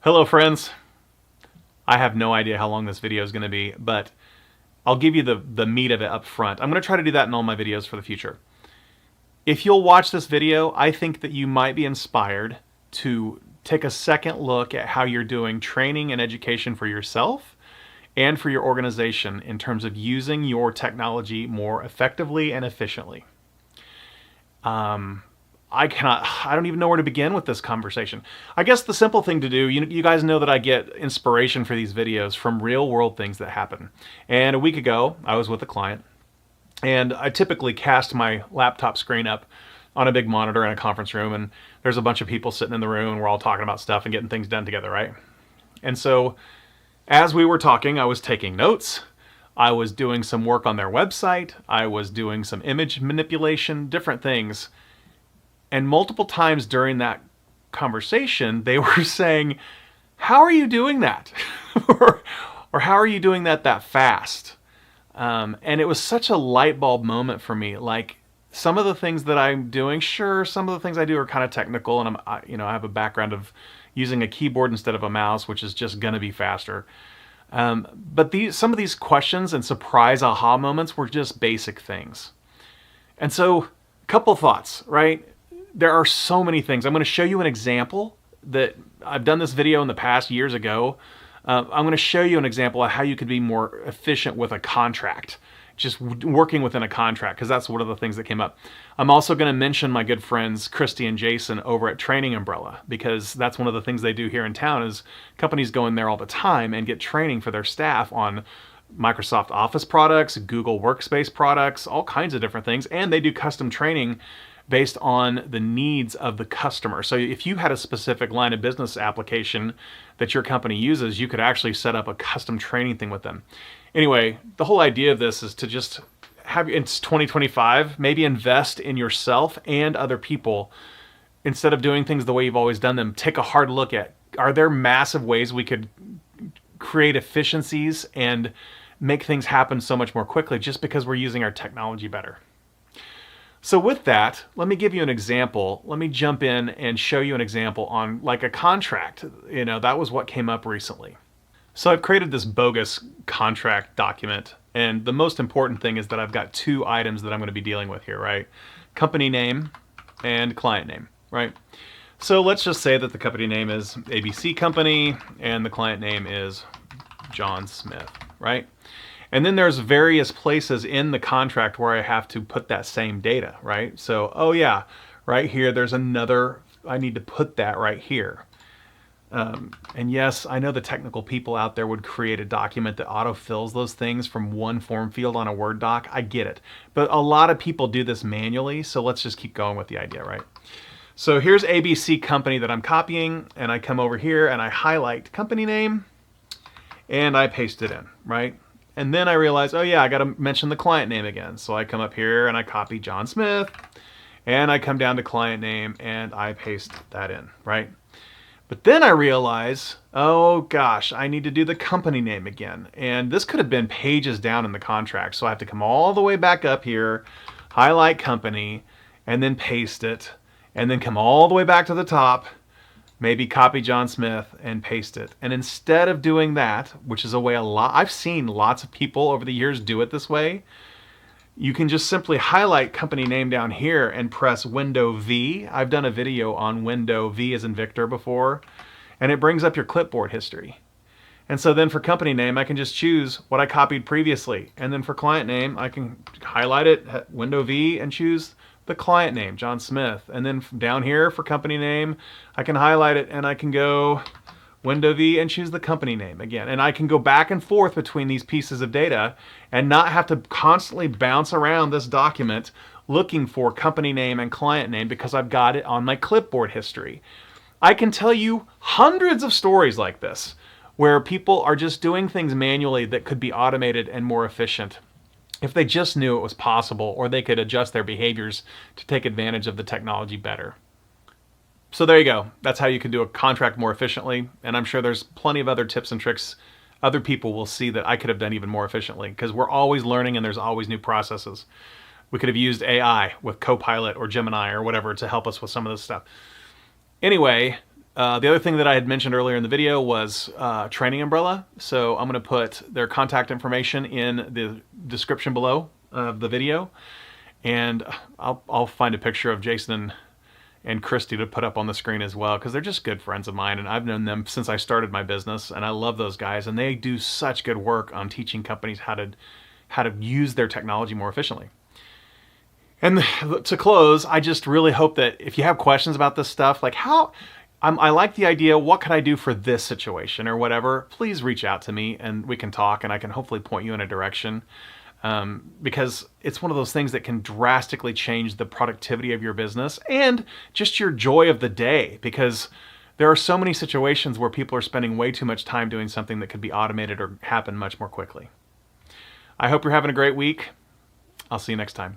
Hello friends. I have no idea how long this video is going to be, but I'll give you the meat of it up front. I'm going to try to do that in all my videos for the future. If you'll watch this video, I think that you might be inspired to take a second look at how you're doing training and education for yourself and for your organization in terms of using your technology more effectively and efficiently. I don't even know where to begin with this conversation. I guess the simple thing to do, you guys know that I get inspiration for these videos from real world things that happen. And a week ago, I was with a client, and I typically cast my laptop screen up on a big monitor in a conference room, and there's a bunch of people sitting in the room, and we're all talking about stuff and getting things done together, right? And so as we were talking, I was taking notes. I was doing some work on their website. I was doing some image manipulation, different things. And multiple times during that conversation, they were saying, how are you doing that? or how are you doing that fast? And it was such a light bulb moment for me. Like, some of the things that I'm doing, sure, some of the things I do are kind of technical, and I have a background of using a keyboard instead of a mouse, which is just going to be faster. But some of these questions and surprise aha moments were just basic things. And so, a couple thoughts, right? There are so many things. I'm going to show you an example that I've done this video in the past years ago. I'm going to show you an example of how you could be more efficient with a contract, just working within a contract, because that's one of the things that came up. I'm also going to mention my good friends Christy and Jason over at Training Umbrella, because that's one of the things they do here in town is companies go in there all the time and get training for their staff on Microsoft Office products, Google Workspace products, all kinds of different things, and they do custom training based on the needs of the customer. So if you had a specific line of business application that your company uses, you could actually set up a custom training thing with them. Anyway, the whole idea of this is to just have, it's 2025, maybe invest in yourself and other people. Instead of doing things the way you've always done them, take a hard look at, are there massive ways we could create efficiencies and make things happen so much more quickly just because we're using our technology better? So with that, let me give you an example. Let me jump in and show you an example on like a contract. That was what came up recently. So I've created this bogus contract document, and the most important thing is that I've got two items that I'm going to be dealing with here, right? Company name and client name, right? So let's just say that the company name is ABC Company and the client name is John Smith, right? And then there's various places in the contract where I have to put that same data, right? So, oh yeah, right here, there's another, I need to put that right here. And yes, I know the technical people out there would create a document that autofills those things from one form field on a Word doc. I get it. But a lot of people do this manually, so let's just keep going with the idea, right? So here's ABC Company that I'm copying, and I come over here and I highlight company name, and I paste it in, right? And then I realize, oh yeah, I got to mention the client name again. So I come up here and I copy John Smith, and I come down to client name and I paste that in, right? But then I realize, oh gosh, I need to do the company name again. And this could have been pages down in the contract. So I have to come all the way back up here, highlight company, and then paste it, and then come all the way back to the top, maybe copy John Smith and paste it. And instead of doing that, which is a way I've seen lots of people over the years do it this way, you can just simply highlight company name down here and press Window V. I've done a video on Window V as in Victor before, and it brings up your clipboard history. And so then for company name, I can just choose what I copied previously. And then for client name, I can highlight it, Window V, and choose the client name, John Smith. And then down here for company name, I can highlight it and I can go Window V and choose the company name again. And I can go back and forth between these pieces of data and not have to constantly bounce around this document looking for company name and client name because I've got it on my clipboard history. I can tell you hundreds of stories like this where people are just doing things manually that could be automated and more efficient if they just knew it was possible, or they could adjust their behaviors to take advantage of the technology better. So there you go. That's how you can do a contract more efficiently. And I'm sure there's plenty of other tips and tricks other people will see that I could have done even more efficiently, because we're always learning and there's always new processes. We could have used AI with Copilot or Gemini or whatever to help us with some of this stuff. Anyway, The other thing that I had mentioned earlier in the video was Training Umbrella. So I'm going to put their contact information in the description below of the video. And I'll find a picture of Jason and Christy to put up on the screen as well, because they're just good friends of mine, and I've known them since I started my business, and I love those guys, and they do such good work on teaching companies how to use their technology more efficiently. And to close, I just really hope that if you have questions about this stuff, like I like the idea, what can I do for this situation or whatever, please reach out to me and we can talk, and I can hopefully point you in a direction. Because it's one of those things that can drastically change the productivity of your business and just your joy of the day, because there are so many situations where people are spending way too much time doing something that could be automated or happen much more quickly. I hope you're having a great week. I'll see you next time.